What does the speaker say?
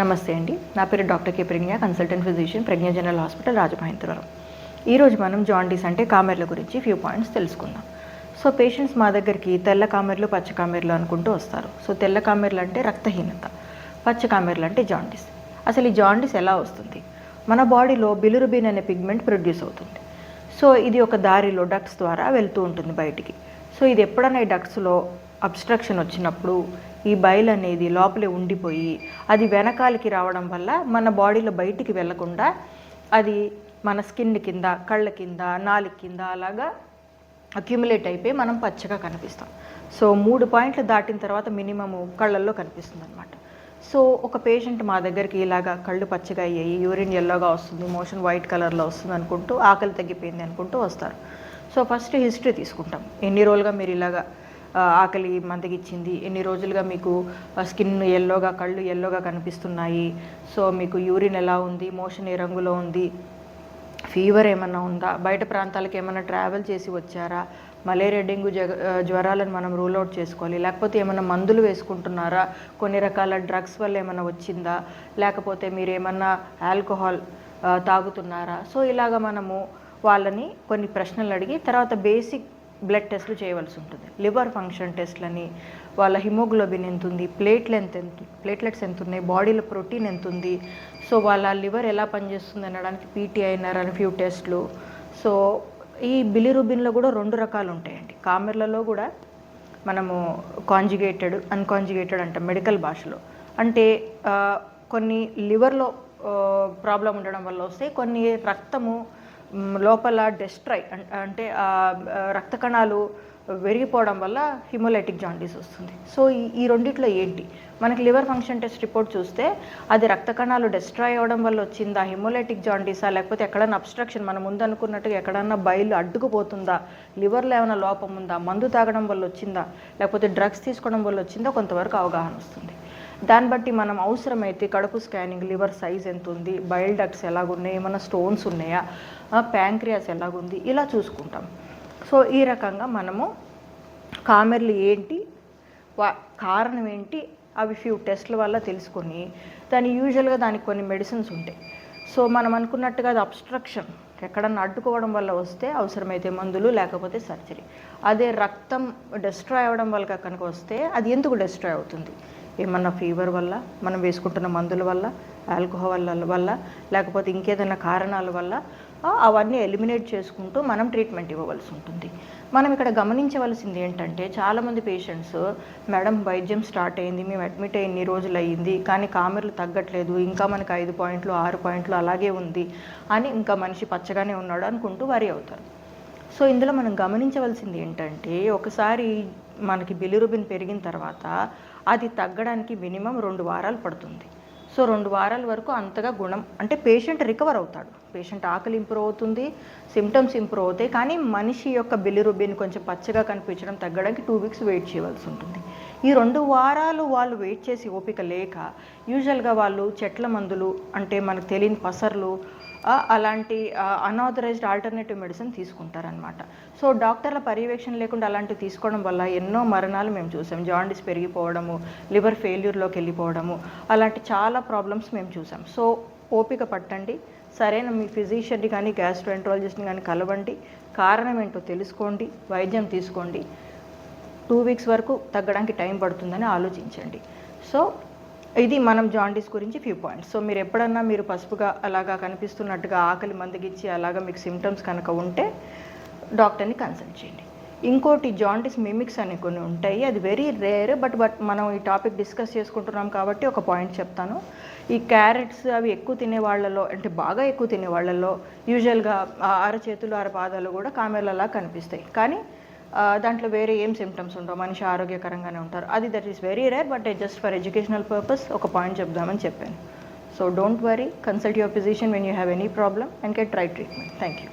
నమస్తే అండి. నా పేరు డాక్టర్ కే ప్రజ్ఞ, కన్సల్టెంట్ ఫిజిషియన్, ప్రజ్ఞ జనరల్ హాస్పిటల్, రాజమహేంద్రవరం. ఈరోజు మనం జాండీస్ అంటే కామెర్ల గురించి ఫ్యూ పాయింట్స్ తెలుసుకుందాం. సో పేషెంట్స్ మా దగ్గరికి తెల్ల కామెర్లు, పచ్చ కామెర్లు అనుకుంటూ వస్తారు. సో తెల్ల కామెర్లు అంటే రక్తహీనత, పచ్చ కామెర్లు అంటే జాండీస్. అసలు ఈ జాండీస్ ఎలా వస్తుంది? మన బాడీలో బిలిరుబిన్ అనే పిగ్మెంట్ ప్రొడ్యూస్ అవుతుంది. సో ఇది ఒక దారిలో డక్ట్స్ ద్వారా వెళ్తూ ఉంటుంది బయటికి. సో ఇది ఎప్పుడైనా ఈ డక్ట్స్లో అబ్స్ట్రక్షన్ వచ్చినప్పుడు ఈ బైల్ అనేది లోపలే ఉండిపోయి అది వెనకాలకి రావడం వల్ల మన బాడీలో బయటికి వెళ్లకుండా అది మన స్కిన్ కింద, కళ్ళ కింద, నాలుక కింద అలాగా అక్యుములేట్ అయిపోయి మనం పచ్చగా కనిపిస్తాం. సో 3 పాయింట్లు దాటిన తర్వాత మినిమము కళ్ళల్లో కనిపిస్తుంది అనమాట. సో ఒక పేషెంట్ మా దగ్గరికి ఇలాగా కళ్ళు పచ్చగా అయ్యాయి, యూరిన్ ఎల్లోగా వస్తుంది, మోషన్ వైట్ కలర్లో వస్తుంది అనుకుంటూ, ఆకలి తగ్గిపోయింది అనుకుంటూ వస్తారు. సో ఫస్ట్ హిస్టరీ తీసుకుంటాం. ఎన్ని రోజులుగా మీరు ఇలాగా ఆకలి మందగిచ్చింది, ఎన్ని రోజులుగా మీకు స్కిన్ ఎల్లోగా, కళ్ళు ఎల్లోగా కనిపిస్తున్నాయి, సో మీకు యూరిన్ ఎలా ఉంది, మోషన్ ఏ రంగులో ఉంది, ఫీవర్ ఏమన్నా ఉందా, బయట ప్రాంతాలకు ఏమైనా ట్రావెల్ చేసి వచ్చారా, మలేరియా, డెంగ్యూ జ్వరాలను మనం రూల్ అవుట్ చేసుకోవాలి. లేకపోతే ఏమైనా మందులు వేసుకుంటున్నారా, కొన్ని రకాల డ్రగ్స్ వల్ల ఏమైనా వచ్చిందా, లేకపోతే మీరు ఏమన్నా ఆల్కహాల్ తాగుతున్నారా. సో ఇలాగ మనము వాళ్ళని కొన్ని ప్రశ్నలు అడిగి తర్వాత బేసిక్ బ్లడ్ టెస్ట్లు చేయవలసి ఉంటుంది. లివర్ ఫంక్షన్ టెస్ట్లని, వాళ్ళ హిమోగ్లోబిన్ ఎంత ఉంది, ప్లేట్లెట్స్ ఎంత ఉన్నాయి, బాడీలో ప్రోటీన్ ఎంత ఉంది, సో వాళ్ళ లివర్ ఎలా పనిచేస్తుంది అనడానికి పీటీఐఆర్ అని ఫ్యూ టెస్ట్లు. సో ఈ బిలిరుబిన్లో కూడా 2 రకాలు ఉంటాయండి. కామెర్లలో కూడా మనము కాంజుగేటెడ్, అన్కాంజుగేటెడ్ అంటాం మెడికల్ భాషలో. అంటే కొన్ని లివర్లో ప్రాబ్లం ఉండడం వల్ల వస్తాయి, కొన్ని రక్తము లోపల డెస్ట్రాయ్ అంటే రక్త కణాలు విరిగిపోవడం వల్ల హిమోలైటిక్ జాండీస్ వస్తుంది. సో ఈ రెండిట్లో ఏంటి, మనకి లివర్ ఫంక్షన్ టెస్ట్ రిపోర్ట్ చూస్తే అది రక్త కణాలు డెస్ట్రాయ్ అవ్వడం వల్ల వచ్చిందా, హిమోలైటిక్ జాండీసా, లేకపోతే ఎక్కడైనా అబ్స్ట్రక్షన్ మన ముందు అనుకున్నట్టుగా ఎక్కడన్నా బయలు అడ్డుకుపోతుందా, లివర్లో ఏమైనా లోపం ఉందా, మందు తాగడం వల్ల వచ్చిందా, లేకపోతే డ్రగ్స్ తీసుకోవడం వల్ల వచ్చిందా, కొంతవరకు అవగాహన వస్తుంది. దాన్ని బట్టి మనం అవసరమైతే కడుపు స్కానింగ్, లివర్ సైజ్ ఎంత ఉంది, బైల్ డక్ట్స్ ఎలాగున్నాయి, ఏమైనా స్టోన్స్ ఉన్నాయా, ప్యాంక్రియాస్ ఎలాగుంది, ఇలా చూసుకుంటాం. సో ఈ రకంగా మనము కామెర్లు ఏంటి, కారణం ఏంటి, అవి ఫ్యూ టెస్ట్ల వల్ల తెలుసుకొని యూజువల్గా దానికి కొన్ని మెడిసిన్స్ ఉంటాయి. సో మనం అనుకున్నట్టుగా అది అబ్స్ట్రక్షన్ ఎక్కడన్నా అడ్డుకోవడం వల్ల వస్తే అవసరమైతే మందులు, లేకపోతే సర్జరీ. అదే రక్తం డెస్ట్రాయ్ అవ్వడం వల్ల కనుక వస్తే అది ఎందుకు డెస్ట్రాయ్ అవుతుంది, ఏమన్నా ఫీవర్ వల్ల, మనం వేసుకుంటున్న మందుల వల్ల, ఆల్కహాల్ వల్ల, లేకపోతే ఇంకేదైనా కారణాల వల్ల, అవన్నీ ఎలిమినేట్ చేసుకుంటూ మనం ట్రీట్మెంట్ ఇవ్వవలసి ఉంటుంది. మనం ఇక్కడ గమనించవలసింది ఏంటంటే, చాలామంది పేషెంట్స్, మేడం వైద్యం స్టార్ట్ అయింది, మేము అడ్మిట్ అయ్యి ఇన్ని రోజులు అయ్యింది, కానీ కామెర్లు తగ్గట్లేదు, ఇంకా మనకి 5 పాయింట్లు 6 పాయింట్లు అలాగే ఉంది అని, ఇంకా మనిషి పచ్చగానే ఉన్నాడు అనుకుంటూ వరి అవుతారు. సో ఇందులో మనం గమనించవలసింది ఏంటంటే, ఒకసారి మనకి బిలిరుబిన్ పెరిగిన తర్వాత అది తగ్గడానికి మినిమం 2 వారాలు పడుతుంది. సో 2 వారాల వరకు అంతగా గుణం అంటే పేషెంట్ రికవర్ అవుతాడు, పేషెంట్ ఆకలి ఇంప్రూవ్ అవుతుంది, సిమ్టమ్స్ ఇంప్రూవ్ అవుతాయి, కానీ మనిషి యొక్క బిలిరుబిన్ కొంచెం పచ్చగా కనిపించడం తగ్గడానికి 2 వీక్స్ వెయిట్ చేయవలసి ఉంటుంది. ఈ 2 వారాలు వాళ్ళు వెయిట్ చేసి ఓపిక లేక యూజువల్గా వాళ్ళు చెట్ల మందులు, అంటే మనకు తెలియని పసర్లు, అలాంటి అన్ఆథరైజ్డ్ ఆల్టర్నేటివ్ మెడిసిన్ తీసుకుంటారనమాట. సో డాక్టర్ల పర్యవేక్షణ లేకుండా అలాంటివి తీసుకోవడం వల్ల ఎన్నో మరణాలు మేము చూసాం. జాండీస్ పెరిగిపోవడము, లివర్ ఫెయిల్యూర్లోకి వెళ్ళిపోవడము, అలాంటి చాలా ప్రాబ్లమ్స్ మేము చూసాం. సో ఓపిక పట్టండి, సరైన మీ ఫిజిషియన్ని కానీ గ్యాస్ట్రోఎంట్రాలజిస్ట్ని కానీ కలవండి, కారణం ఏంటో తెలుసుకోండి, వైద్యం తీసుకోండి. 2 వీక్స్ వరకు తగ్గడానికి టైం పడుతుందని ఆలోచించండి. సో ఇది మనం జాండీస్ గురించి ఫ్యూ పాయింట్స్. సో మీరు ఎప్పుడన్నా మీరు పసుపుగా అలాగా కనిపిస్తున్నట్టుగా ఆకలి మందగిచ్చి అలాగా మీకు సిమ్టమ్స్ కనుక ఉంటే డాక్టర్ని కన్సల్ట్ చేయండి. ఇంకోటి జాండీస్ మిమిక్స్ అని కొన్ని ఉంటాయి, అది వెరీ రేర్, బట్ మనం ఈ టాపిక్ డిస్కస్ చేసుకుంటున్నాం కాబట్టి ఒక పాయింట్ చెప్తాను. ఈ క్యారెట్స్ అవి ఎక్కువ తినే వాళ్ళలో, అంటే బాగా ఎక్కువ తినే వాళ్ళలో యూజువల్గా అరచేతులు, అరపాదాలు కూడా కామెర్లలా కనిపిస్తాయి, కానీ దాంట్లో వేరే ఏం సిమ్టమ్స్ ఉండవు, మనిషి ఆరోగ్యకరంగానే ఉంటారు. అది that is very rare, but just for educational purpose ఒక పాయింట్ చెప్దామని చెప్పాను. So don't worry, consult your physician when you have any problem and get right treatment. Thank you.